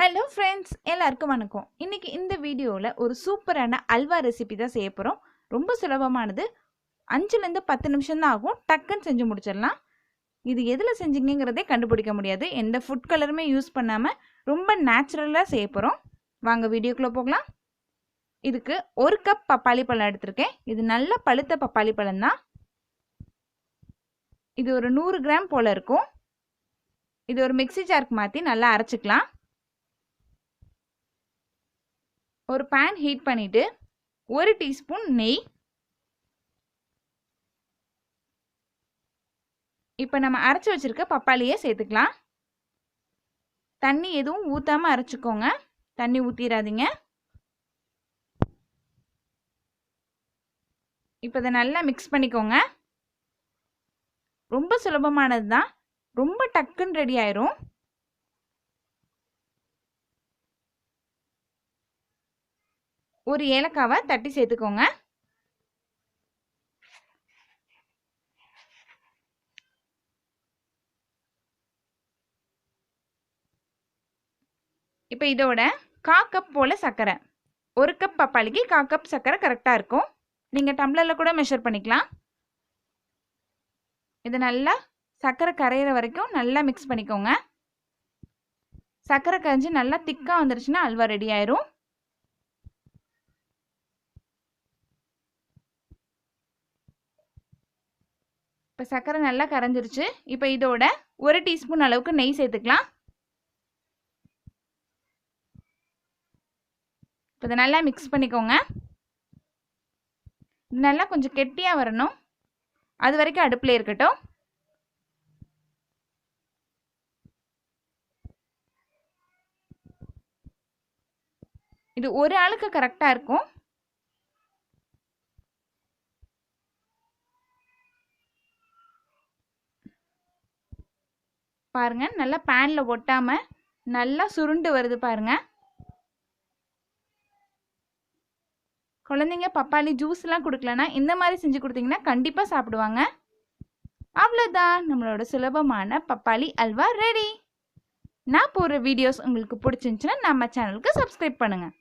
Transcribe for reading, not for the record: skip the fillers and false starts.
Hello friends, எல்லாருக்கும் வணக்கம். இன்றைக்கி இந்த வீடியோவில் ஒரு சூப்பரான அல்வா ரெசிபி தான் செய்ய போகிறோம். ரொம்ப சுலபமானது. 5லேருந்து 10 நிமிஷம் தான் ஆகும். டக்குன்னு செஞ்சு முடிச்சிடலாம். இது எதில் செஞ்சீங்கிறதே கண்டுபிடிக்க முடியாது. எந்த ஃபுட் கலருமே யூஸ் பண்ணாமல் ரொம்ப நேச்சுரலாக செய்ய போகிறோம். வாங்க வீடியோக்குள்ளே போகலாம். இதுக்கு 1 கப் பப்பாளி பழம் எடுத்திருக்கேன். இது நல்ல பழுத்த பப்பாளி பழம் தான். இது ஒரு 100 கிராம் போல் இருக்கும். இது ஒரு மிக்ஸி ஜாருக்கு மாற்றி நல்லா அரைச்சிக்கலாம். ஒரு பேன் ஹீட் பண்ணிட்டு 1 டீஸ்பூன் நெய். இப்போ நம்ம அரைச்சி வச்சிருக்க பப்பாளியை சேர்த்துக்கலாம். தண்ணி எதுவும் ஊற்றாமல் அரைச்சிக்கோங்க. தண்ணி ஊற்றிடாதீங்க. இப்போ இதை நல்லா மிக்ஸ் பண்ணிக்கோங்க. ரொம்ப சுலபமானது தான். ரொம்ப டக்குன்னு ரெடி ஆயிரும். ஒரு ஏலக்காவை தட்டி சேர்த்துக்கோங்க. இப்போ இதோட 1/4 கப் போல் சர்க்கரை. 1 கப் பப்பாளிக்கு 1/4 கப் சர்க்கரை கரெக்டாக இருக்கும். நீங்கள் டம்ளரில் கூட மெஷர் பண்ணிக்கலாம். இதை நல்லா சர்க்கரை கரையிற வரைக்கும் நல்லா மிக்ஸ் பண்ணிக்கோங்க. சர்க்கரை கரைஞ்சி நல்லா திக்காக வந்துருச்சுன்னா அல்வா ரெடி ஆயிரும். இப்போ சர்க்கரை நல்லா கரைஞ்சிருச்சு. இப்போ இதோட 1 டீஸ்பூன் அளவுக்கு நெய் சேர்த்துக்கலாம். இப்போ இதை நல்லா மிக்ஸ் பண்ணிக்கோங்க. நல்லா கொஞ்சம் கெட்டியாக வரணும். அது வரைக்கும் அடுப்பில் இருக்கட்டும். இது ஒரு ஆளுக்கு கரெக்டாக இருக்கும். பாருங்க, நல்லா பேனில் ஒட்டாம நல்லா சுருண்டு வருது பாருங்க. குழந்தைங்க பப்பாளி ஜூஸ்லாம் கொடுக்கலன்னா இந்த மாதிரி செஞ்சு கொடுத்தீங்கன்னா கண்டிப்பாக சாப்பிடுவாங்க. அவ்வளோதான், நம்மளோட சுலபமான பப்பாளி அல்வா ரெடி. நான் போடுற வீடியோஸ் உங்களுக்கு பிடிச்சிருந்துச்சுன்னா நம்ம சேனலுக்கு சப்ஸ்கிரைப் பண்ணுங்கள்.